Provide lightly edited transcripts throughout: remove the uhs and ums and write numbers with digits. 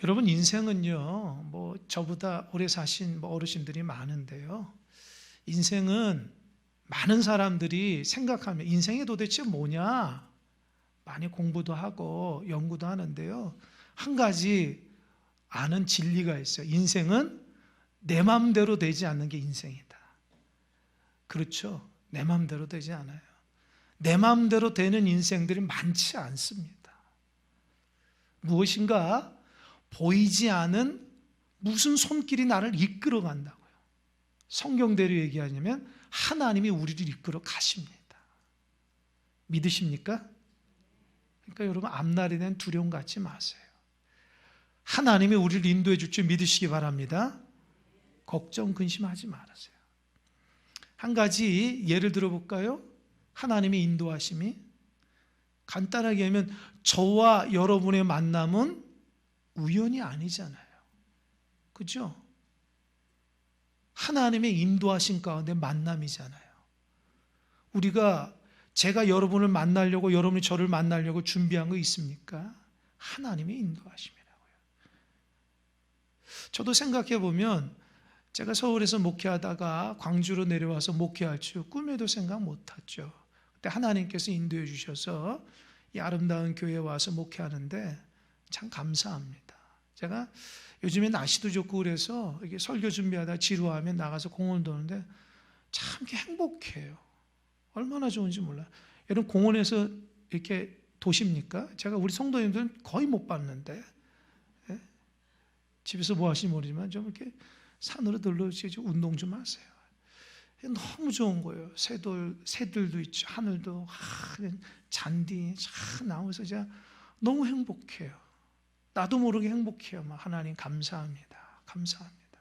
여러분 인생은요, 뭐 저보다 오래 사신 어르신들이 많은데요. 인생은 많은 사람들이 생각하면 인생이 도대체 뭐냐? 많이 공부도 하고 연구도 하는데요. 한 가지 아는 진리가 있어요. 인생은 내 마음대로 되지 않는 게 인생이다. 그렇죠? 내 마음대로 되지 않아요. 내 마음대로 되는 인생들이 많지 않습니다. 무엇인가 보이지 않은 무슨 손길이 나를 이끌어 간다고요. 성경대로 얘기하냐면 하나님이 우리를 이끌어 가십니다. 믿으십니까? 그러니까 여러분 앞날에 대한 두려움 갖지 마세요. 하나님이 우리를 인도해 줄 줄 믿으시기 바랍니다. 걱정, 근심하지 말으세요. 한 가지 예를 들어볼까요? 하나님의 인도하심이 간단하게 하면 저와 여러분의 만남은 우연이 아니잖아요. 그죠? 하나님의 인도하심 가운데 만남이잖아요. 제가 여러분을 만나려고 여러분이 저를 만나려고 준비한 거 있습니까? 하나님의 인도하심이라고요. 저도 생각해 보면 제가 서울에서 목회하다가 광주로 내려와서 목회할 줄 꿈에도 생각 못했죠. 그때 하나님께서 인도해 주셔서 이 아름다운 교회에 와서 목회하는데 참 감사합니다. 제가 요즘에 날씨도 좋고 그래서 이게 설교 준비하다 지루하면 나가서 공원 도는데 참 행복해요. 얼마나 좋은지 몰라요. 여러분 공원에서 이렇게 도십니까? 제가 우리 성도님들은 거의 못 봤는데 예? 집에서 뭐 하시는지 모르지만 좀 이렇게 산으로 들러주시고 운동 좀 하세요. 너무 좋은 거예요. 새들도 있죠. 하늘도 잔디 참 나오면서 제가 너무 행복해요. 나도 모르게 행복해요. 하나님 감사합니다. 감사합니다.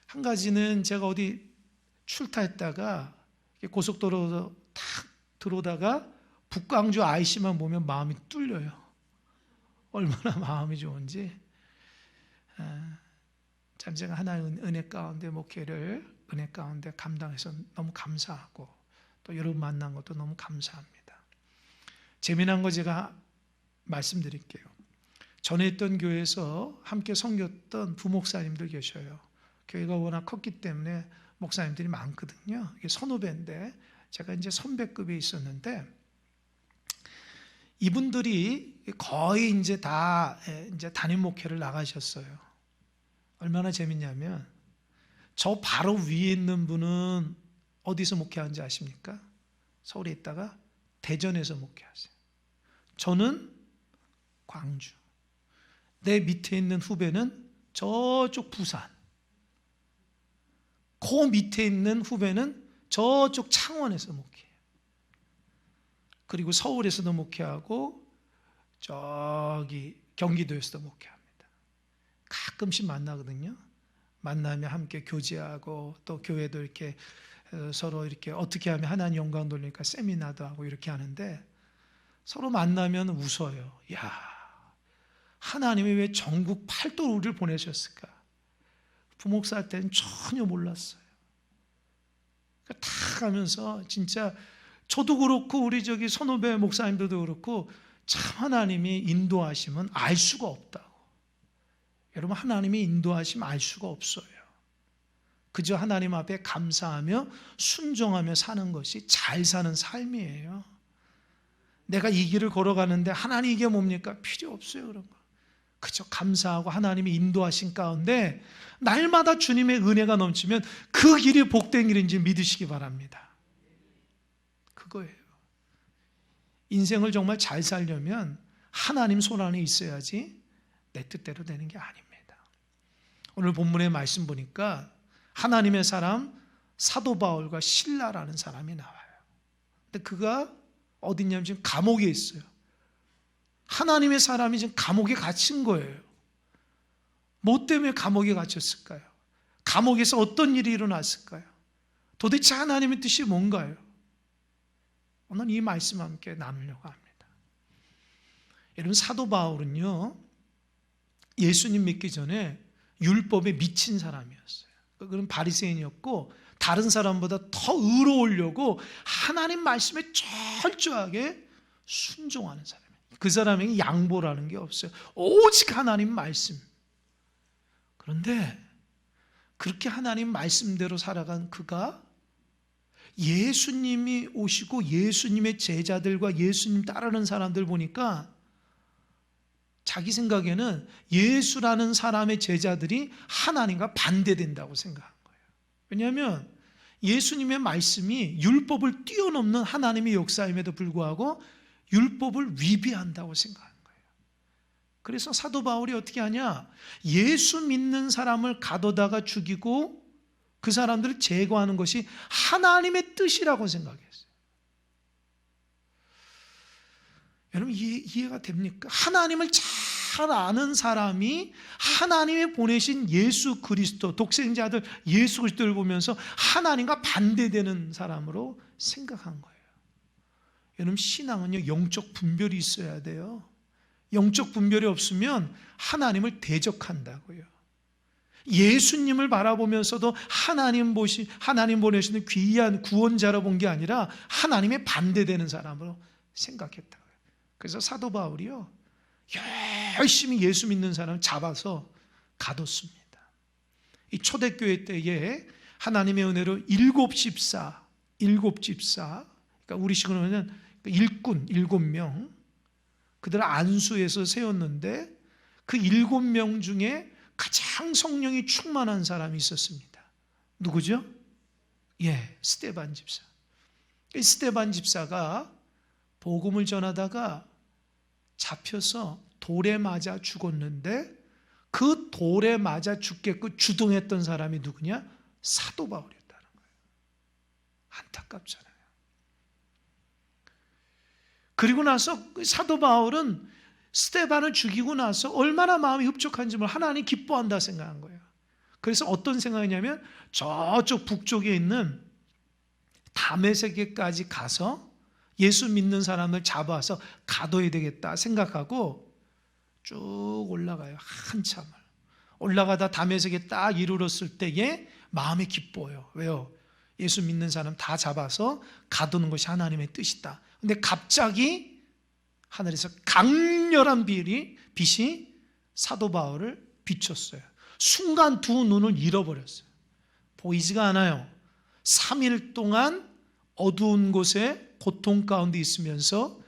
한 가지는 제가 어디 출타했다가 고속도로로 탁 들어오다가 북광주 IC만 보면 마음이 뚫려요. 얼마나 마음이 좋은지. 참 제가 하나의 은혜 가운데 목회를 은혜 가운데 감당해서 너무 감사하고 또 여러분 만난 것도 너무 감사합니다. 재미난 거 제가 말씀드릴게요. 전에 있던 교회에서 함께 섬겼던 부목사님들 계셔요. 교회가 워낙 컸기 때문에 목사님들이 많거든요. 이게 선후배인데 제가 이제 선배급에 있었는데 이분들이 거의 이제 다 이제 담임 목회를 나가셨어요. 얼마나 재밌냐면 저 바로 위에 있는 분은 어디서 목회하는지 아십니까? 서울에 있다가 대전에서 목회하세요. 저는 광주. 내 밑에 있는 후배는 저쪽 부산. 그 밑에 있는 후배는 저쪽 창원에서 목회해요. 그리고 서울에서도 목회하고 저기 경기도에서도 목회합니다. 가끔씩 만나거든요. 만나면 함께 교제하고 또 교회도 이렇게 서로 이렇게 어떻게 하면 하나님 영광 돌리니까 세미나도 하고 이렇게 하는데 서로 만나면 웃어요. 야, 하나님이 왜 전국 팔도로 우리를 보내셨을까? 부목사 때는 전혀 몰랐어요. 그러니까 다 가면서 진짜 저도 그렇고 우리 저기 선후배 목사님들도 그렇고 참 하나님이 인도하시면 알 수가 없다고. 여러분 하나님이 인도하시면 알 수가 없어요. 그저 하나님 앞에 감사하며 순종하며 사는 것이 잘 사는 삶이에요. 내가 이 길을 걸어가는데 하나님 이게 뭡니까? 필요 없어요 그런 거. 그저 감사하고 하나님이 인도하신 가운데 날마다 주님의 은혜가 넘치면 그 길이 복된 길인지 믿으시기 바랍니다. 그거예요. 인생을 정말 잘 살려면 하나님 손 안에 있어야지 내 뜻대로 되는 게 아닙니다. 오늘 본문의 말씀 보니까 하나님의 사람 사도 바울과 실라라는 사람이 나와요. 근데 그가 어디냐면 지금 감옥에 있어요. 하나님의 사람이 지금 감옥에 갇힌 거예요. 뭐 때문에 감옥에 갇혔을까요? 감옥에서 어떤 일이 일어났을까요? 도대체 하나님의 뜻이 뭔가요? 오늘 이 말씀 함께 나누려고 합니다. 여러분 사도 바울은요 예수님 믿기 전에 율법에 미친 사람이었어요. 그런 바리새인이었고 다른 사람보다 더 의로우려고 하나님 말씀에 철저하게 순종하는 사람이에요. 그 사람에게 양보라는 게 없어요. 오직 하나님 말씀. 그런데 그렇게 하나님 말씀대로 살아간 그가 예수님이 오시고 예수님의 제자들과 예수님 따르는 사람들 보니까 자기 생각에는 예수라는 사람의 제자들이 하나님과 반대된다고 생각한 거예요. 왜냐하면 예수님의 말씀이 율법을 뛰어넘는 하나님의 역사임에도 불구하고 율법을 위배한다고 생각한 거예요. 그래서 사도 바울이 어떻게 하냐? 예수 믿는 사람을 가둬다가 죽이고 그 사람들을 제거하는 것이 하나님의 뜻이라고 생각했어요. 여러분 이해가 됩니까? 하나님을 잘 아는 사람이 하나님이 보내신 예수 그리스도, 독생자 아들 예수 그리스도를 보면서 하나님과 반대되는 사람으로 생각한 거예요. 여러분 신앙은요, 영적 분별이 있어야 돼요. 영적 분별이 없으면 하나님을 대적한다고요. 예수님을 바라보면서도 하나님 보내시는 귀한 구원자로 본 게 아니라 하나님의 반대되는 사람으로 생각했다고요. 그래서 사도 바울이요, 열심히 예수 믿는 사람을 잡아서 가뒀습니다. 이 초대교회 때에 하나님의 은혜로 일곱 집사, 그러니까 우리 식으로 하면 일꾼 7명, 그들을 안수해서 세웠는데 그 7명 중에 가장 성령이 충만한 사람이 있었습니다. 누구죠? 스데반 집사. 스데반 집사가 복음을 전하다가 잡혀서 돌에 맞아 죽었는데 그 돌에 맞아 죽게끔 주동했던 사람이 누구냐? 사도 바울이었다는 거예요. 안타깝잖아요. 그리고 나서 사도 바울은 스데반을 죽이고 나서 얼마나 마음이 흡족한지 하나님 기뻐한다 생각한 거예요. 그래서 어떤 생각이냐면 저쪽 북쪽에 있는 다메섹에까지 가서 예수 믿는 사람을 잡아서 가둬야 되겠다 생각하고 쭉 올라가요. 한참을 올라가다 다메섹에 딱 이르렀을 때에 마음이 기뻐요. 왜요? 예수 믿는 사람 다 잡아서 가두는 것이 하나님의 뜻이다. 근데 갑자기 하늘에서 강렬한 빛이 사도 바울을 비췄어요. 순간 두 눈을 잃어버렸어요. 보이지가 않아요. 3일 동안 어두운 곳에 고통 가운데 있으면서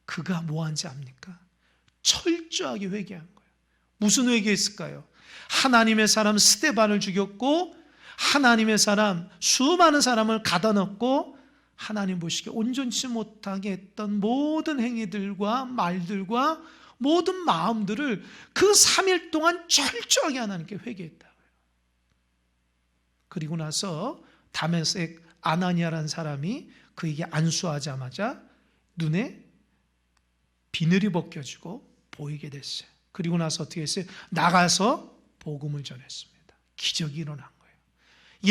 그가 뭐한지 압니까? 철저하게 회개한 거예요. 무슨 회개했을까요? 하나님의 사람 스데반을 죽였고 하나님의 사람 수많은 사람을 가다놓고 하나님 보시기에 온전치 못하게 했던 모든 행위들과 말들과 모든 마음들을 그 3일 동안 철저하게 하나님께 회개했다고요. 그리고 나서 다메섹 아나니아라는 사람이 그에게 안수하자마자 눈에 비늘이 벗겨지고 보이게 됐어요. 그리고 나서 어떻게 했어요? 나가서 복음을 전했습니다. 기적이 일어난 거예요.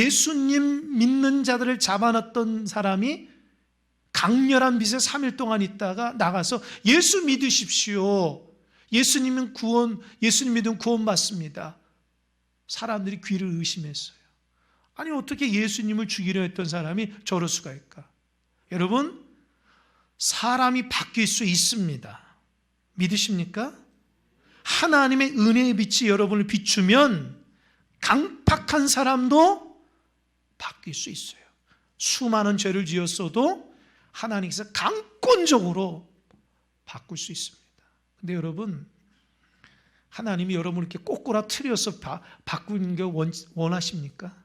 예수님 믿는 자들을 잡아놨던 사람이 강렬한 빛에 3일 동안 있다가 나가서 예수 믿으십시오. 예수님 믿으면 구원받습니다. 사람들이 귀를 의심했어요. 아니 어떻게 예수님을 죽이려 했던 사람이 저럴 수가 있을까? 여러분, 사람이 바뀔 수 있습니다. 믿으십니까? 하나님의 은혜의 빛이 여러분을 비추면 강팍한 사람도 바뀔 수 있어요. 수많은 죄를 지었어도 하나님께서 강권적으로 바꿀 수 있습니다. 근데 여러분, 하나님이 여러분을 이렇게 꼬꾸라트려서 바꾸는 게 원하십니까?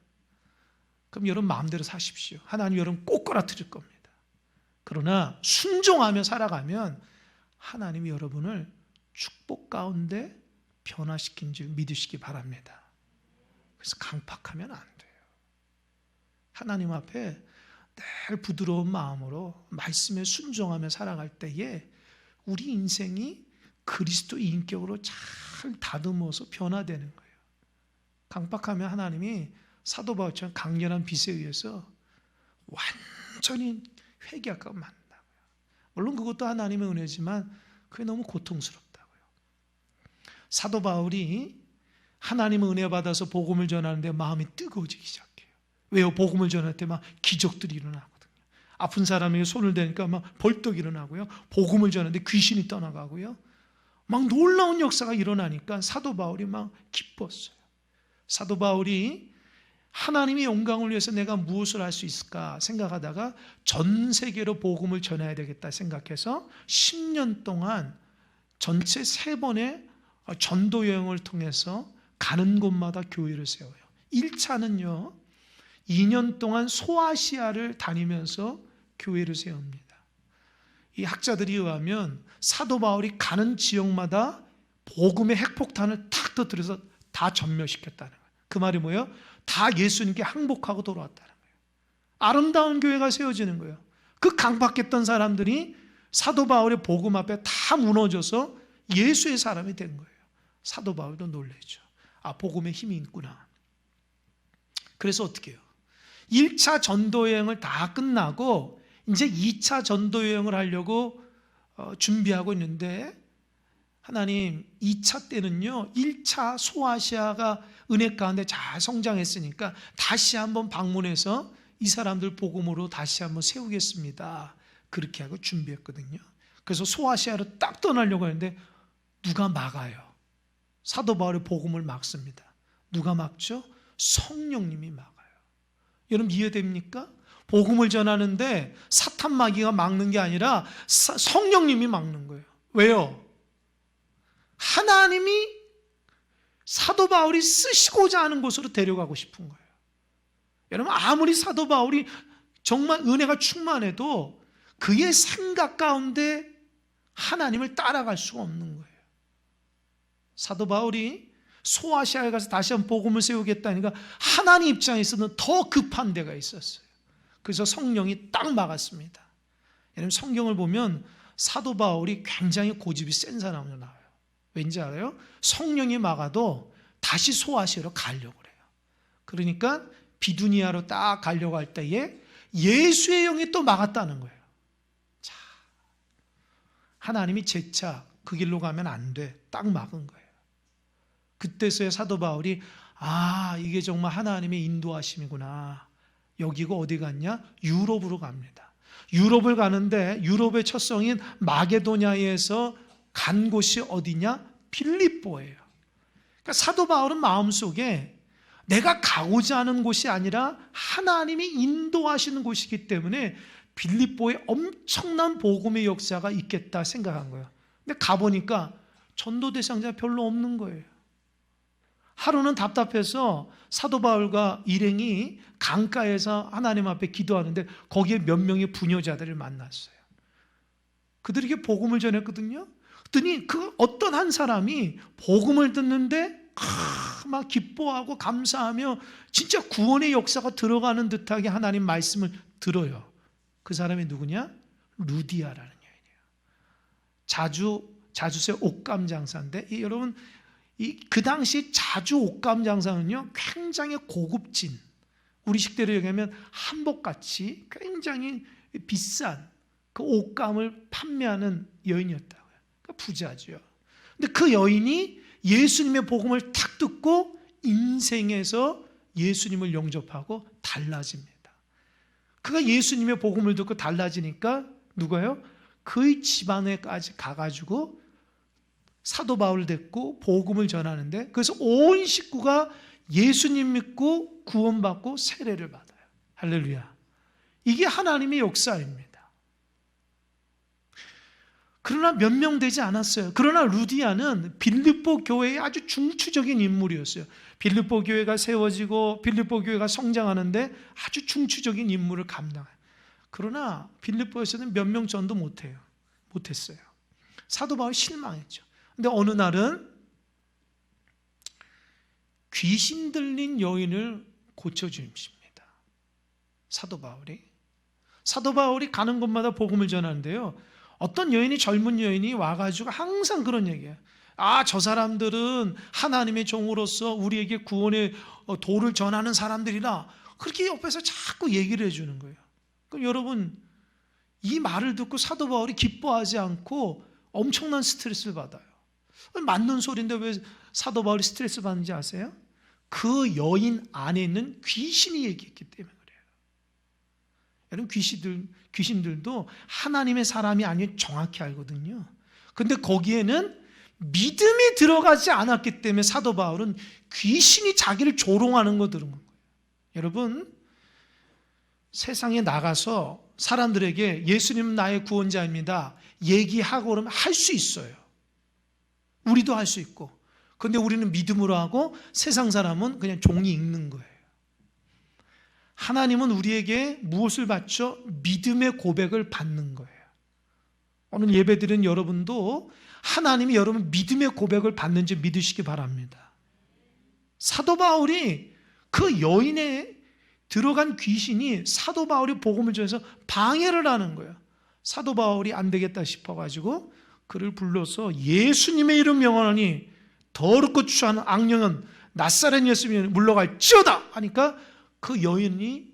그럼 여러분 마음대로 사십시오. 하나님 여러분 꼬꾸라트릴 겁니다. 그러나 순종하며 살아가면 하나님이 여러분을 축복 가운데 변화시킨 줄 믿으시기 바랍니다. 그래서 강팍하면 안 돼요. 하나님 앞에 늘 부드러운 마음으로 말씀에 순종하며 살아갈 때에 우리 인생이 그리스도 인격으로 잘 다듬어서 변화되는 거예요. 강팍하면 하나님이 사도 바울처럼 강렬한 빛에 의해서 완전히 회개하고 만든다고요. 물론 그것도 하나님의 은혜지만 그게 너무 고통스럽다고요. 사도 바울이 하나님의 은혜 받아서 복음을 전하는데 마음이 뜨거워지기 시작해요. 왜요? 복음을 전할 때 막 기적들이 일어나거든요. 아픈 사람에게 손을 대니까 막 벌떡 일어나고요. 복음을 전하는데 귀신이 떠나가고요. 막 놀라운 역사가 일어나니까 사도 바울이 막 기뻤어요. 사도 바울이 하나님의 영광을 위해서 내가 무엇을 할 수 있을까 생각하다가 전 세계로 복음을 전해야 되겠다 생각해서 10년 동안 전체 3번의 전도 여행을 통해서 가는 곳마다 교회를 세워요. 1차는요 2년 동안 소아시아를 다니면서 교회를 세웁니다. 이 학자들이 의하면 사도 바울이 가는 지역마다 복음의 핵폭탄을 탁 터뜨려서 다 전멸시켰다는 거예요. 그 말이 뭐예요? 다 예수님께 항복하고 돌아왔다는 거예요. 아름다운 교회가 세워지는 거예요. 그 강박했던 사람들이 사도 바울의 복음 앞에 다 무너져서 예수의 사람이 된 거예요. 사도 바울도 놀라죠. 아, 복음에 힘이 있구나. 그래서 어떻게 해요? 1차 전도여행을 다 끝나고 이제 2차 전도여행을 하려고 준비하고 있는데 하나님 2차 때는요 1차 소아시아가 은혜 가운데 잘 성장했으니까 다시 한번 방문해서 이 사람들 복음으로 다시 한번 세우겠습니다. 그렇게 하고 준비했거든요. 그래서 소아시아로 딱 떠나려고 하는데 누가 막아요? 사도 바울의 복음을 막습니다. 누가 막죠? 성령님이 막아요. 여러분 이해됩니까? 복음을 전하는데 사탄 마귀가 막는 게 아니라 성령님이 막는 거예요. 왜요? 하나님이 사도 바울이 쓰시고자 하는 곳으로 데려가고 싶은 거예요. 여러분 아무리 사도 바울이 정말 은혜가 충만해도 그의 생각 가운데 하나님을 따라갈 수가 없는 거예요. 사도 바울이 소아시아에 가서 다시 한번 복음을 세우겠다니까 하나님 입장에서는 더 급한 데가 있었어요. 그래서 성령이 딱 막았습니다. 여러분 성경을 보면 사도 바울이 굉장히 고집이 센 사람으로 나와요. 왠지 알아요? 성령이 막아도 다시 소아시아로 가려고 그래요. 그러니까 비두니아로 딱 가려고 할 때에 예수의 영이 또 막았다는 거예요. 자, 하나님이 재차 그 길로 가면 안 돼. 딱 막은 거예요. 그때서야 사도 바울이 아 이게 정말 하나님의 인도하심이구나. 여기가 어디 갔냐? 유럽으로 갑니다. 유럽을 가는데 유럽의 첫 성인 마게도냐에서 간 곳이 어디냐? 빌립보예요. 그러니까 사도 바울은 마음속에 내가 가고자 하는 곳이 아니라 하나님이 인도하시는 곳이기 때문에 빌립보에 엄청난 복음의 역사가 있겠다 생각한 거예요. 근데 가보니까 전도 대상자 별로 없는 거예요. 하루는 답답해서 사도 바울과 일행이 강가에서 하나님 앞에 기도하는데 거기에 몇 명의 부녀자들을 만났어요. 그들에게 복음을 전했거든요. 그랬더니 그 어떤 한 사람이 복음을 듣는데 막 기뻐하고 감사하며 진짜 구원의 역사가 들어가는 듯하게 하나님 말씀을 들어요. 그 사람이 누구냐? 루디아라는 여인이에요. 자주새 옷감 장사인데 여러분 그 당시 자주 옷감 장사는요 굉장히 고급진 우리 식대로 얘기하면 한복같이 굉장히 비싼 그 옷감을 판매하는 여인이었다고요. 그러니까 부자죠. 근데 그 여인이 예수님의 복음을 탁 듣고 인생에서 예수님을 영접하고 달라집니다. 그가 예수님의 복음을 듣고 달라지니까 누가요? 그의 집안에까지 가가지고 사도 바울을 데리고 복음을 전하는데 그래서 온 식구가 예수님 믿고 구원받고 세례를 받아요. 할렐루야. 이게 하나님의 역사입니다. 그러나 몇 명 되지 않았어요. 그러나 루디아는 빌립보 교회의 아주 중추적인 인물이었어요. 빌립보 교회가 세워지고 빌립보 교회가 성장하는데 아주 중추적인 임무를 감당해요. 그러나 빌립보에서는 몇 명 전도 못했어요. 사도 바울이 실망했죠. 근데 어느 날은 귀신 들린 여인을 고쳐주십니다. 사도 바울이 가는 곳마다 복음을 전하는데요. 어떤 여인이 젊은 여인이 와가지고 항상 그런 얘기예요. 아, 저 사람들은 하나님의 종으로서 우리에게 구원의 도를 전하는 사람들이라 그렇게 옆에서 자꾸 얘기를 해주는 거예요. 그럼 여러분 이 말을 듣고 사도 바울이 기뻐하지 않고 엄청난 스트레스를 받아요. 맞는 소리인데 왜 사도 바울이 스트레스 받는지 아세요? 그 여인 안에 있는 귀신이 얘기했기 때문에 그래요. 여러분 귀신들도 하나님의 사람이 아니면 정확히 알거든요. 근데 거기에는 믿음이 들어가지 않았기 때문에 사도 바울은 귀신이 자기를 조롱하는 거 들은 거예요. 여러분, 세상에 나가서 사람들에게 예수님은 나의 구원자입니다 얘기하고 그러면 할 수 있어요. 우리도 할 수 있고. 근데 우리는 믿음으로 하고 세상 사람은 그냥 종이 읽는 거예요. 하나님은 우리에게 무엇을 받죠? 믿음의 고백을 받는 거예요. 오늘 예배드린 여러분도 하나님이 여러분 믿음의 고백을 받는지 믿으시기 바랍니다. 사도 바울이 그 여인에 들어간 귀신이 사도 바울이 복음을 전해서 방해를 하는 거예요. 사도 바울이 안 되겠다 싶어가지고 그를 불러서 예수님의 이름 명하노니 더럽고 추한 악령은 낫사렛 예수님이 물러갈지어다 하니까 그 여인이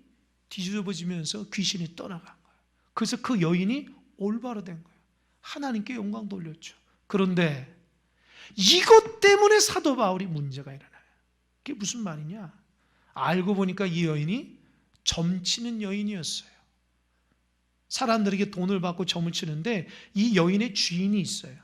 뒤집어지면서 귀신이 떠나간 거예요. 그래서 그 여인이 올바로 된 거예요. 하나님께 영광 돌렸죠. 그런데 이것 때문에 사도 바울이 문제가 일어나요. 그게 무슨 말이냐? 알고 보니까 이 여인이 점치는 여인이었어요. 사람들에게 돈을 받고 점을 치는데 이 여인의 주인이 있어요.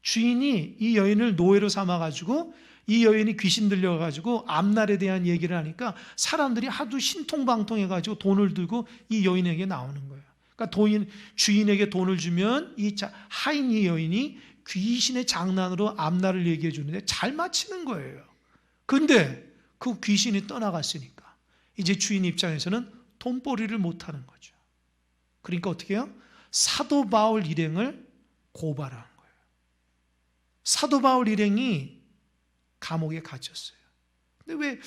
주인이 이 여인을 노예로 삼아가지고 이 여인이 귀신 들려가지고 앞날에 대한 얘기를 하니까 사람들이 하도 신통방통해가지고 돈을 들고 이 여인에게 나오는 거예요. 그러니까 주인에게 돈을 주면 이 하인 이 여인이 귀신의 장난으로 앞날을 얘기해 주는데 잘 맞히는 거예요. 근데 그 귀신이 떠나갔으니까 이제 주인 입장에서는 돈벌이를 못하는 거죠. 그러니까 어떻게 해요? 사도 바울 일행을 고발하는 거예요. 사도 바울 일행이 감옥에 갇혔어요. 근데 왜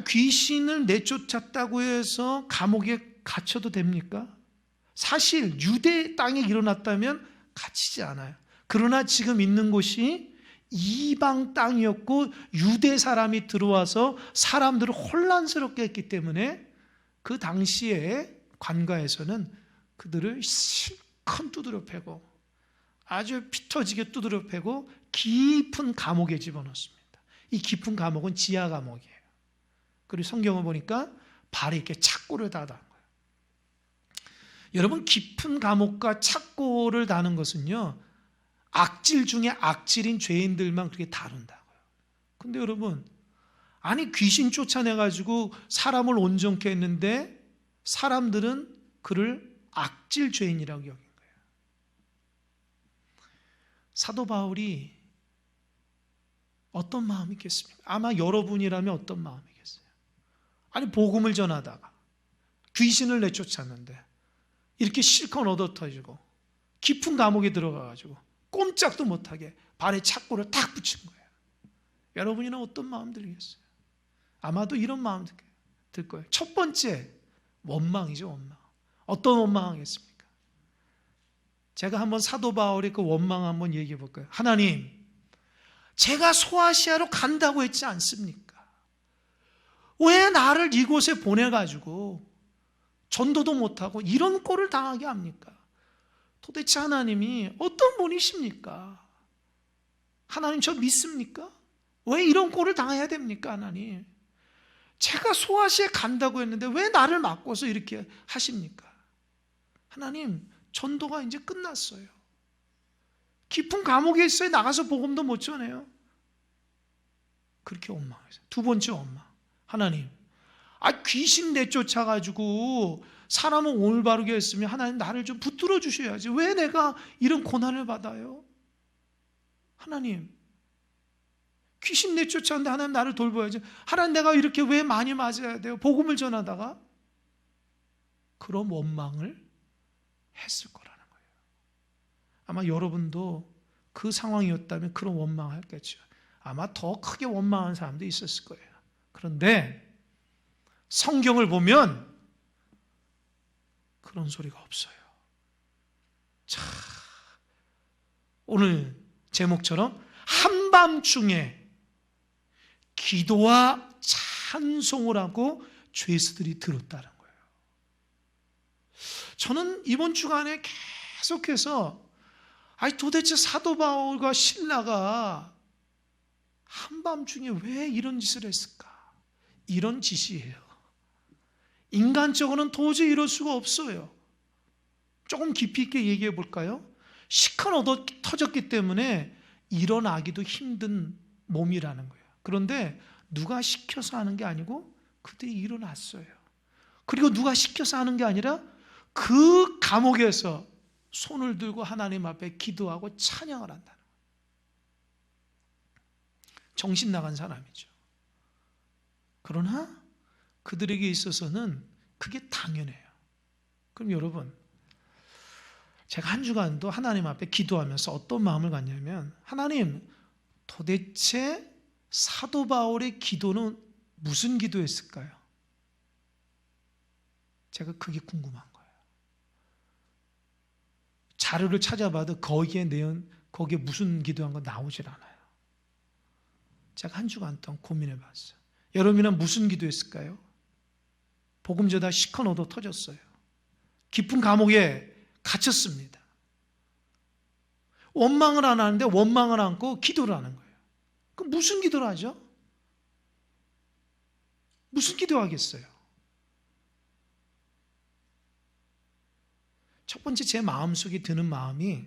귀신을 내쫓았다고 해서 감옥에 갇혀도 됩니까? 사실 유대 땅에 일어났다면 갇히지 않아요. 그러나 지금 있는 곳이 이방 땅이었고 유대 사람이 들어와서 사람들을 혼란스럽게 했기 때문에 그 당시에 관가에서는 그들을 실컷 두드려 패고 아주 피 터지게 두드려 패고 깊은 감옥에 집어넣습니다. 이 깊은 감옥은 지하 감옥이에요. 그리고 성경을 보니까 발에 이렇게 착고를 다는 거예요. 여러분, 깊은 감옥과 착고를 다는 것은요, 악질 중에 악질인 죄인들만 그렇게 다룬다고요. 근데 여러분, 귀신 쫓아내가지고 사람을 온전케 했는데 사람들은 그를 악질 죄인이라고 여긴 거예요. 사도 바울이 어떤 마음이겠습니까? 아마 여러분이라면 어떤 마음이겠어요? 복음을 전하다가 귀신을 내쫓았는데 이렇게 실컷 얻어터지고 깊은 감옥에 들어가가지고 꼼짝도 못하게 발에 착고를 탁 붙인 거예요. 여러분이나 어떤 마음 들겠어요? 아마도 이런 마음 들 거예요. 첫 번째, 원망이죠, 원망. 어떤 원망하겠습니까? 제가 한번 사도 바울의 그 원망 한번 얘기해 볼까요? 하나님, 제가 소아시아로 간다고 했지 않습니까? 왜 나를 이곳에 보내가지고 전도도 못하고 이런 꼴을 당하게 합니까? 도대체 하나님이 어떤 분이십니까? 하나님 저 믿습니까? 왜 이런 꼴을 당해야 됩니까, 하나님? 제가 소아시아에 간다고 했는데 왜 나를 맡고서 이렇게 하십니까? 하나님, 전도가 이제 끝났어요. 깊은 감옥에 있어요. 나가서 복음도 못 전해요. 그렇게 원망했어요. 두 번째 원망. 하나님, 귀신 내쫓아가지고 사람을 올바르게 했으면 하나님 나를 좀 붙들어 주셔야지. 왜 내가 이런 고난을 받아요? 하나님, 귀신 내쫓았는데 하나님 나를 돌봐야지. 하나님, 내가 이렇게 왜 많이 맞아야 돼요? 복음을 전하다가. 그런 원망을 했을 거라는 거예요. 아마 여러분도 그 상황이었다면 그런 원망을 했겠죠. 아마 더 크게 원망한 사람도 있었을 거예요. 그런데 성경을 보면 그런 소리가 없어요. 자, 오늘 제목처럼 한밤중에 기도와 찬송을 하고 죄수들이 들었다는 거예요. 저는 이번 주간에 계속해서 도대체 사도 바울과 실라가 한밤중에 왜 이런 짓을 했을까? 이런 짓이에요. 인간적으로는 도저히 이럴 수가 없어요. 조금 깊이 있게 얘기해 볼까요? 시큰 얻어 터졌기 때문에 일어나기도 힘든 몸이라는 거예요. 그런데 누가 시켜서 하는 게 아니고 그들이 일어났어요. 그리고 누가 시켜서 하는 게 아니라 그 감옥에서 손을 들고 하나님 앞에 기도하고 찬양을 한다는 거예요. 정신 나간 사람이죠. 그러나 그들에게 있어서는 그게 당연해요. 그럼 여러분, 제가 한 주간도 하나님 앞에 기도하면서 어떤 마음을 갖냐면, 하나님, 도대체 사도 바울의 기도는 무슨 기도였을까요? 제가 그게 궁금한 거예요. 자료를 찾아봐도 거기에 무슨 기도한 거 나오질 않아요. 제가 한 주간 동안 고민해 봤어요. 여러분은 무슨 기도했을까요? 복음 전하다 시큰 얻어 터졌어요. 깊은 감옥에 갇혔습니다. 원망을 안 하는데 원망을 안고 기도를 하는 거예요. 그럼 무슨 기도를 하죠? 무슨 기도하겠어요? 첫 번째 제 마음속에 드는 마음이,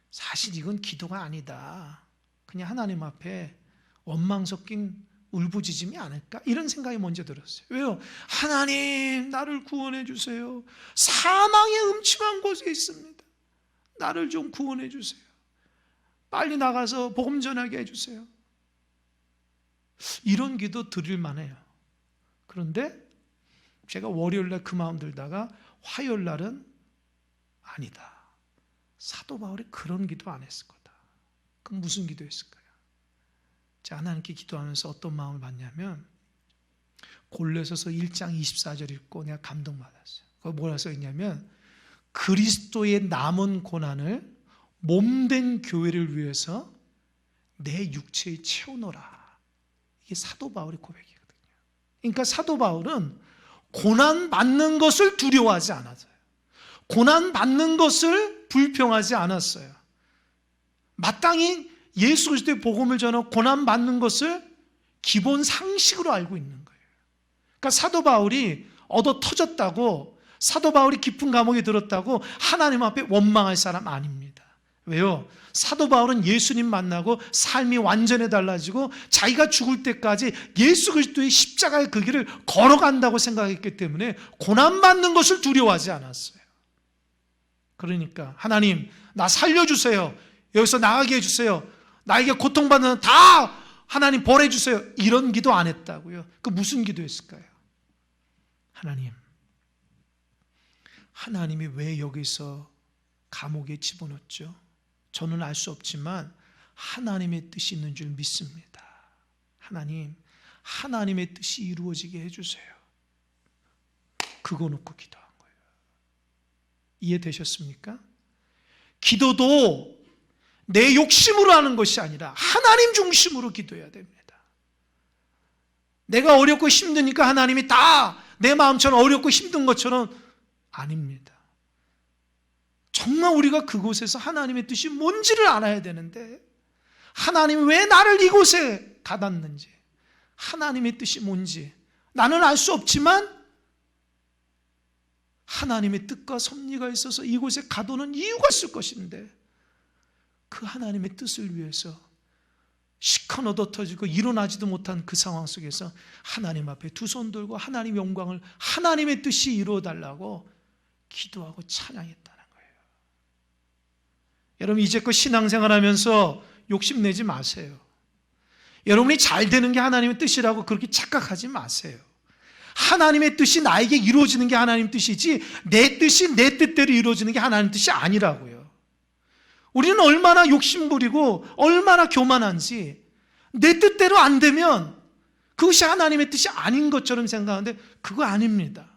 사실 이건 기도가 아니다, 그냥 하나님 앞에 원망 섞인 울부짖음이 아닐까, 이런 생각이 먼저 들었어요. 왜요? 하나님, 나를 구원해 주세요. 사망의 음침한 곳에 있습니다. 나를 좀 구원해 주세요. 빨리 나가서 복음 전하게 해주세요. 이런 기도 드릴 만해요. 그런데 제가 월요일날 그 마음 들다가 화요일날은 아니다, 사도 바울이 그런 기도 안 했을 거다. 그럼 무슨 기도했을까요? 제가 하나님께 기도하면서 어떤 마음을 받냐면, 골로새서 1장 24절 읽고 내가 감동받았어요. 거기 뭐라 써있냐면, 그리스도의 남은 고난을 몸된 교회를 위해서 내 육체에 채우노라. 이게 사도 바울의 고백이거든요. 그러니까 사도 바울은 고난 받는 것을 두려워하지 않았어요. 고난 받는 것을 불평하지 않았어요. 마땅히 예수 그리스도의 복음을 전하고 고난 받는 것을 기본 상식으로 알고 있는 거예요. 그러니까 사도 바울이 얻어 터졌다고, 사도 바울이 깊은 감옥에 들었다고 하나님 앞에 원망할 사람 아닙니다. 왜요? 사도 바울은 예수님 만나고 삶이 완전히 달라지고 자기가 죽을 때까지 예수 그리스도의 십자가의 그 길을 걸어간다고 생각했기 때문에 고난받는 것을 두려워하지 않았어요. 그러니까 하나님, 나 살려주세요. 여기서 나가게 해주세요. 나에게 고통받는 다 하나님 벌해주세요. 이런 기도 안 했다고요. 그 무슨 기도였을까요? 하나님이 왜 여기서 감옥에 집어넣었죠? 저는 알 수 없지만 하나님의 뜻이 있는 줄 믿습니다. 하나님, 하나님의 뜻이 이루어지게 해주세요. 그거 놓고 기도한 거예요. 이해되셨습니까? 기도도 내 욕심으로 하는 것이 아니라 하나님 중심으로 기도해야 됩니다. 내가 어렵고 힘드니까 하나님이 다 내 마음처럼 어렵고 힘든 것처럼 아닙니다. 정말 우리가 그곳에서 하나님의 뜻이 뭔지를 알아야 되는데, 하나님이 왜 나를 이곳에 가뒀는지, 하나님의 뜻이 뭔지 나는 알 수 없지만 하나님의 뜻과 섭리가 있어서 이곳에 가두는 이유가 있을 것인데, 그 하나님의 뜻을 위해서 시큰 얻어 터지고 일어나지도 못한 그 상황 속에서 하나님 앞에 두 손 들고 하나님 영광을, 하나님의 뜻이 이루어달라고 기도하고 찬양했다는 거예요. 여러분, 이제껏 신앙생활 하면서 욕심내지 마세요. 여러분이 잘 되는 게 하나님의 뜻이라고 그렇게 착각하지 마세요. 하나님의 뜻이 나에게 이루어지는 게 하나님 뜻이지, 내 뜻이 내 뜻대로 이루어지는 게 하나님 뜻이 아니라고요. 우리는 얼마나 욕심부리고 얼마나 교만한지, 내 뜻대로 안 되면 그것이 하나님의 뜻이 아닌 것처럼 생각하는데 그거 아닙니다.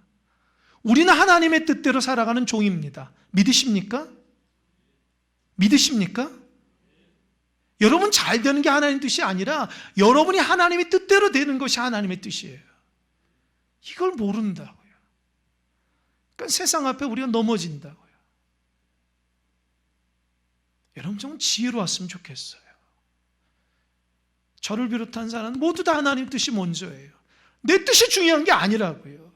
우리는 하나님의 뜻대로 살아가는 종입니다. 믿으십니까? 믿으십니까? 여러분 잘 되는 게 하나님 뜻이 아니라 여러분이 하나님의 뜻대로 되는 것이 하나님의 뜻이에요. 이걸 모른다고요. 그러니까 세상 앞에 우리가 넘어진다고요. 여러분 좀 지혜로웠으면 좋겠어요. 저를 비롯한 사람은 모두 다 하나님 뜻이 먼저예요. 내 뜻이 중요한 게 아니라고요.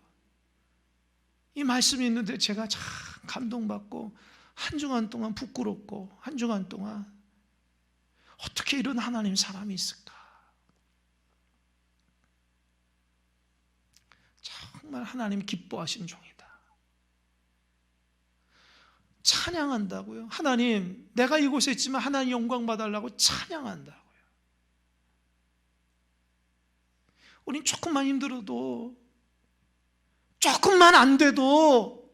이 말씀이 있는데 제가 참 감동받고 한 주간 동안 부끄럽고 한 주간 동안 어떻게 이런 하나님 사람이 있을까? 정말 하나님 기뻐하시는 종이다. 찬양한다고요. 하나님, 내가 이곳에 있지만 하나님 영광 받으려고 찬양한다고요. 우린 조금만 힘들어도, 조금만 안 돼도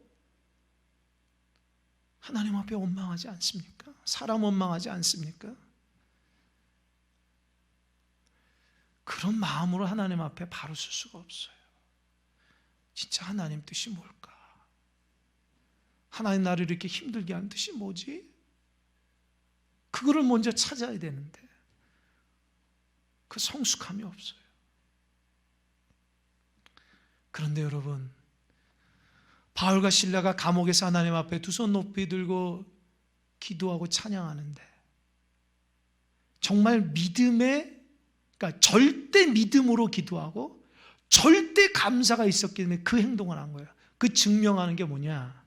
하나님 앞에 원망하지 않습니까? 사람 원망하지 않습니까? 그런 마음으로 하나님 앞에 바로 설 수가 없어요. 진짜 하나님 뜻이 뭘까? 하나님 나를 이렇게 힘들게 하는 뜻이 뭐지? 그거를 먼저 찾아야 되는데 그 성숙함이 없어요. 그런데 여러분, 바울과 실라가 감옥에서 하나님 앞에 두 손 높이 들고 기도하고 찬양하는데 정말 믿음의, 그러니까 절대 믿음으로 기도하고 절대 감사가 있었기 때문에 그 행동을 한 거예요. 그 증명하는 게 뭐냐?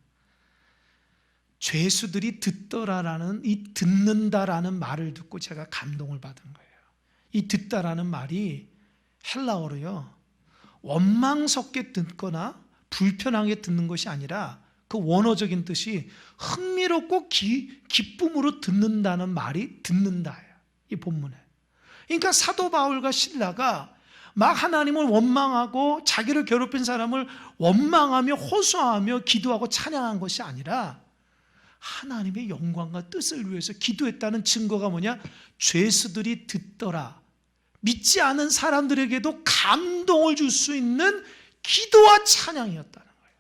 죄수들이 듣더라라는, 이 듣는다라는 말을 듣고 제가 감동을 받은 거예요. 이 듣다라는 말이 헬라어로요, 원망스럽게 듣거나 불편하게 듣는 것이 아니라 그 원어적인 뜻이 흥미롭고 기쁨으로 듣는다는 말이 듣는다예요. 이 본문에. 그러니까 사도 바울과 실라가 막 하나님을 원망하고 자기를 괴롭힌 사람을 원망하며 호소하며 기도하고 찬양한 것이 아니라 하나님의 영광과 뜻을 위해서 기도했다는 증거가 뭐냐? 죄수들이 듣더라. 믿지 않은 사람들에게도 감동을 줄 수 있는 기도와 찬양이었다는 거예요.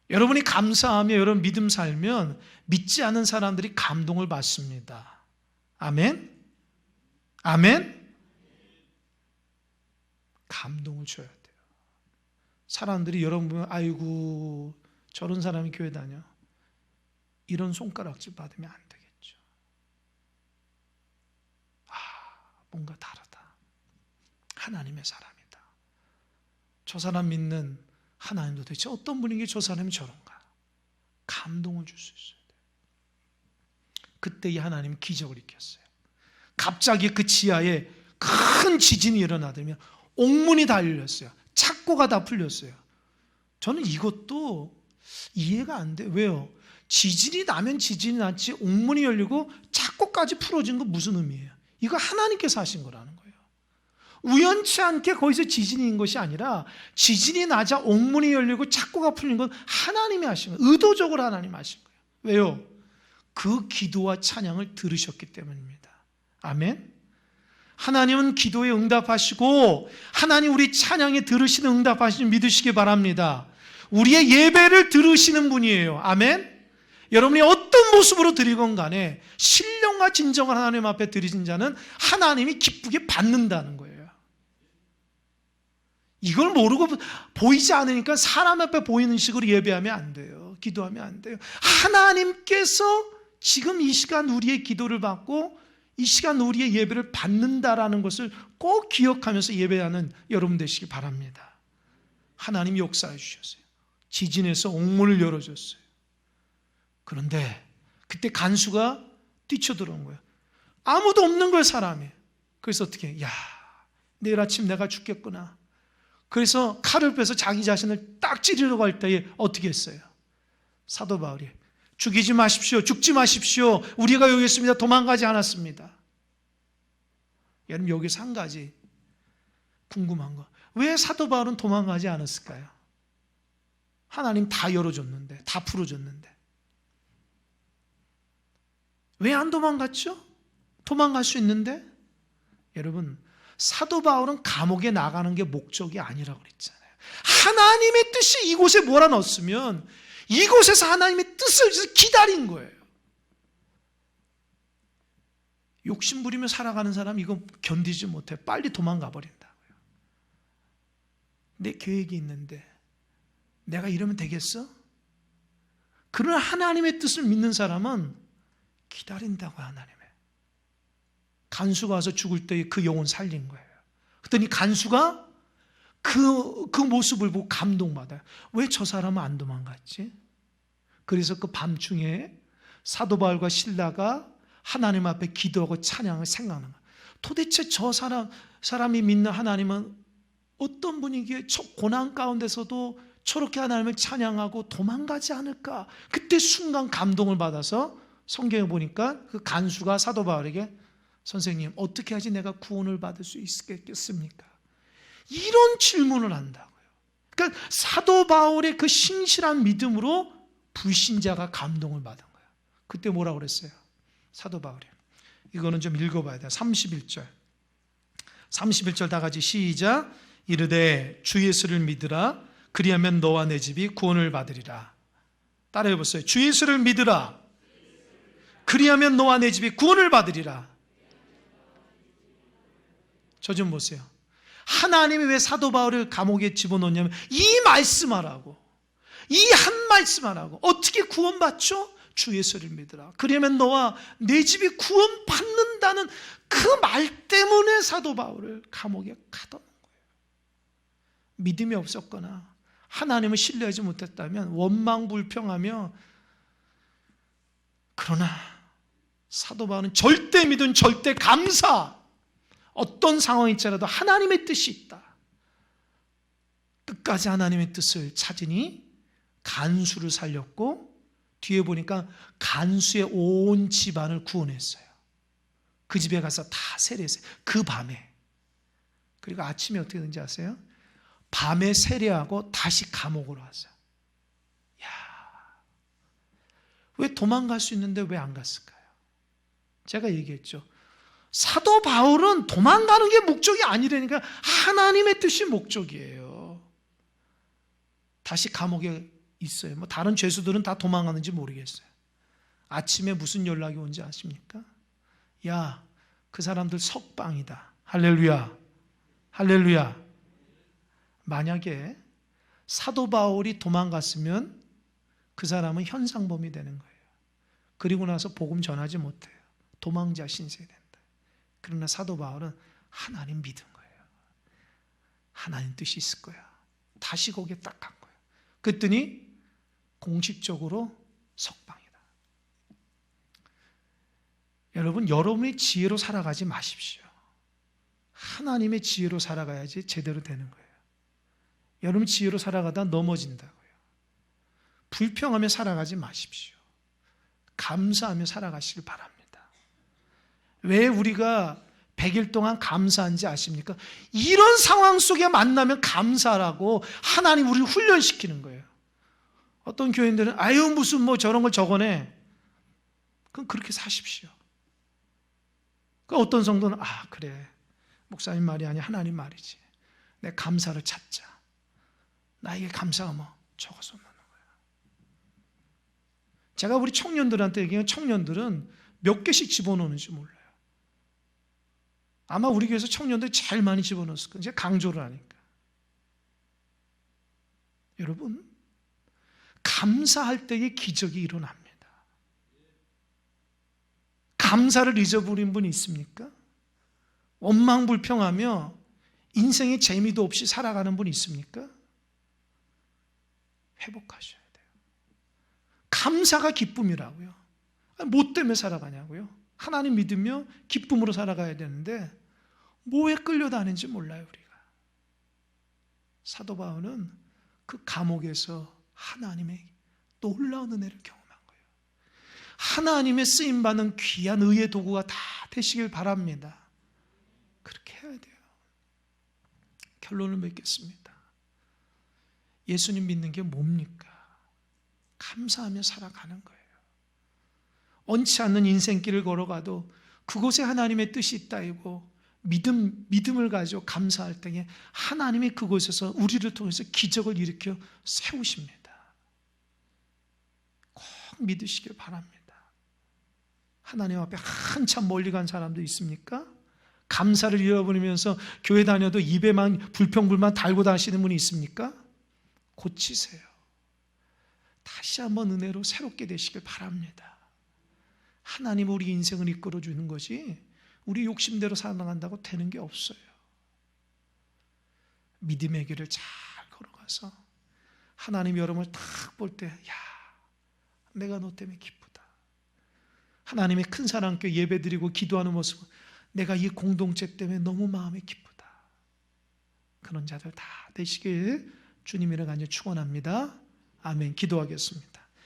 여러분이 감사하며 여러분 믿음 살면 믿지 않은 사람들이 감동을 받습니다. 아멘? 아멘? 감동을 줘야 돼요. 사람들이 여러분 보면 아이고 저런 사람이 교회 다녀, 이런 손가락질 받으면 안 되겠죠. 뭔가 다르다. 하나님의 사람이다. 저 사람 믿는 하나님도 도대체 어떤 분인 게 저 사람이 저런가? 감동을 줄 수 있어야 돼요. 그때 이 하나님이 기적을 일으켰어요. 갑자기 그 지하에 큰 지진이 일어나더니 옥문이 다 열렸어요. 창고가 다 풀렸어요. 저는 이것도 이해가 안 돼요. 왜요? 지진이 나면 지진이 났지 옥문이 열리고 창고까지 풀어진 건 무슨 의미예요? 이거 하나님께서 하신 거라는 거예요. 우연치 않게 거기서 지진인 것이 아니라 지진이 나자 옥문이 열리고 창고가 풀린 건 하나님이 하신 거예요. 의도적으로 하나님이 하신 거예요. 왜요? 그 기도와 찬양을 들으셨기 때문입니다. 아멘? 하나님은 기도에 응답하시고 하나님 우리 찬양에 들으시는 응답하시는 믿으시기 바랍니다. 우리의 예배를 들으시는 분이에요. 아멘? 여러분이 어떤 모습으로 드리건 간에 신령과 진정한 하나님 앞에 드리신 자는 하나님이 기쁘게 받는다는 거예요. 이걸 모르고 보이지 않으니까 사람 앞에 보이는 식으로 예배하면 안 돼요. 기도하면 안 돼요. 하나님께서 지금 이 시간 우리의 기도를 받고 이 시간 우리의 예배를 받는다라는 것을 꼭 기억하면서 예배하는 여러분 되시기 바랍니다. 하나님이 역사해 주셨어요. 지진에서 옥문을 열어줬어요. 그런데 그때 간수가 뛰쳐들어온 거예요. 아무도 없는 거예요, 사람이. 그래서 어떻게 해? 야, 내일 아침 내가 죽겠구나. 그래서 칼을 빼서 자기 자신을 딱 찌르려고 할 때에 어떻게 했어요? 사도 바울이 죽이지 마십시오. 죽지 마십시오. 우리가 여기 있습니다. 도망가지 않았습니다. 여러분 여기서 한 가지 궁금한 거. 왜 사도 바울은 도망가지 않았을까요? 하나님 다 열어줬는데, 다 풀어줬는데. 왜 안 도망갔죠? 도망갈 수 있는데? 여러분, 사도 바울은 감옥에 나가는 게 목적이 아니라고 그랬잖아요. 하나님의 뜻이 이곳에 몰아넣었으면 이곳에서 하나님의 뜻을 기다린 거예요. 욕심 부리며 살아가는 사람 이거 견디지 못해. 빨리 도망가 버린다고요. 내 계획이 있는데 내가 이러면 되겠어? 그러나 하나님의 뜻을 믿는 사람은 기다린다고. 하나님의 간수가 와서 죽을 때 그 영혼 살린 거예요. 그랬더니 간수가 그 모습을 보고 감동받아요. 왜 저 사람은 안 도망갔지? 그래서 그 밤중에 사도 바울과 실라가 하나님 앞에 기도하고 찬양을 생각하는 거예요. 도대체 저 사람이 믿는 하나님은 어떤 분이기에 고난 가운데서도 저렇게 하나님을 찬양하고 도망가지 않을까? 그때 순간 감동을 받아서 성경에 보니까 그 간수가 사도 바울에게 선생님, 어떻게 하지 내가 구원을 받을 수 있겠습니까? 이런 질문을 한다고요. 그러니까 사도 바울의 그 신실한 믿음으로 불신자가 감동을 받은 거예요. 그때 뭐라고 그랬어요? 사도 바울이. 이거는 좀 읽어봐야 돼요. 31절 다 같이 시작. 이르되 주 예수를 믿으라. 그리하면 너와 내 집이 구원을 받으리라. 따라해 보세요. 주 예수를 믿으라. 그리하면 너와 내 집이 구원을 받으리라. 저 좀 보세요. 하나님이 왜 사도 바울을 감옥에 집어넣냐면 이 말씀하라고, 이 한 말씀하라고. 어떻게 구원받죠? 주 예수를 믿으라. 그러면 너와 내 집이 구원받는다는 그 말 때문에 사도 바울을 감옥에 가둬놓은 거예요. 믿음이 없었거나 하나님을 신뢰하지 못했다면 원망불평하며, 그러나 사도 바울은 절대 믿음, 절대 감사, 어떤 상황일지라도 하나님의 뜻이 있다. 끝까지 하나님의 뜻을 찾으니 간수를 살렸고, 뒤에 보니까 간수의 온 집안을 구원했어요. 그 집에 가서 다 세례했어요. 그 밤에. 그리고 아침에 어떻게 되는지 아세요? 밤에 세례하고 다시 감옥으로 왔어요. 야, 왜 도망갈 수 있는데 왜 안 갔을까요? 제가 얘기했죠. 사도 바울은 도망가는 게 목적이 아니라니까 하나님의 뜻이 목적이에요. 다시 감옥에 있어요. 뭐 다른 죄수들은 다 도망가는지 모르겠어요. 아침에 무슨 연락이 온지 아십니까? 야, 그 사람들 석방이다. 할렐루야. 할렐루야. 만약에 사도 바울이 도망갔으면 그 사람은 현상범이 되는 거예요. 그리고 나서 복음 전하지 못해요. 도망자 신세 된다. 그러나 사도 바울은 하나님 믿은 거예요. 하나님 뜻이 있을 거야. 다시 거기에 딱 간 거예요. 그랬더니 공식적으로 석방이다. 여러분, 여러분의 지혜로 살아가지 마십시오. 하나님의 지혜로 살아가야지 제대로 되는 거예요. 여러분 지혜로 살아가다 넘어진다고요. 불평하며 살아가지 마십시오. 감사하며 살아가시길 바랍니다. 왜 우리가 100일 동안 감사한지 아십니까? 이런 상황 속에 만나면 감사라고 하나님 우리를 훈련시키는 거예요. 어떤 교인들은 아유 무슨 뭐 저런 걸 적어내. 그럼 그렇게 사십시오. 어떤 성도는 그래, 목사님 말이 아니야 하나님 말이지. 내 감사를 찾자. 나에게 감사가 뭐 적어서 놓는 거야. 제가 우리 청년들한테 얘기하면 청년들은 몇 개씩 집어넣는지 몰라요. 아마 우리 교회에서 청년들이 제일 많이 집어넣었을 거예요. 제가 강조를 하니까. 여러분, 감사할 때의 기적이 일어납니다. 감사를 잊어버린 분이 있습니까? 원망불평하며 인생에 재미도 없이 살아가는 분이 있습니까? 회복하셔야 돼요. 감사가 기쁨이라고요. 뭐 때문에 살아가냐고요? 하나님 믿으며 기쁨으로 살아가야 되는데 뭐에 끌려다니는지 몰라요 우리가. 사도 바울은 그 감옥에서 하나님의 놀라운 은혜를 경험한 거예요. 하나님의 쓰임받는 귀한 의의 도구가 다 되시길 바랍니다. 그렇게 해야 돼요. 결론을 맺겠습니다. 예수님 믿는 게 뭡니까? 감사하며 살아가는 거예요. 원치 않는 인생길을 걸어가도 그곳에 하나님의 뜻이 있다이고 믿음을 가지고 감사할 때에 하나님이 그곳에서 우리를 통해서 기적을 일으켜 세우십니다. 꼭 믿으시길 바랍니다. 하나님 앞에 한참 멀리 간 사람도 있습니까? 감사를 잃어버리면서 교회 다녀도 입에만 불평불만 달고 다니시는 분이 있습니까? 고치세요. 다시 한번 은혜로 새롭게 되시길 바랍니다. 하나님 우리 인생을 이끌어주는 것이 우리 욕심대로 살아간다고 되는 게 없어요. 믿음의 길을 잘 걸어가서 하나님이 여러분을 딱 볼 때, 야, 내가 너 때문에 기쁘다. 하나님의 큰 사랑교회 예배드리고 기도하는 모습은 내가 이 공동체 때문에 너무 마음이 기쁘다. 그런 자들 다 되시길 주님 이름 간절히 축원합니다. 아멘. 기도하겠습니다.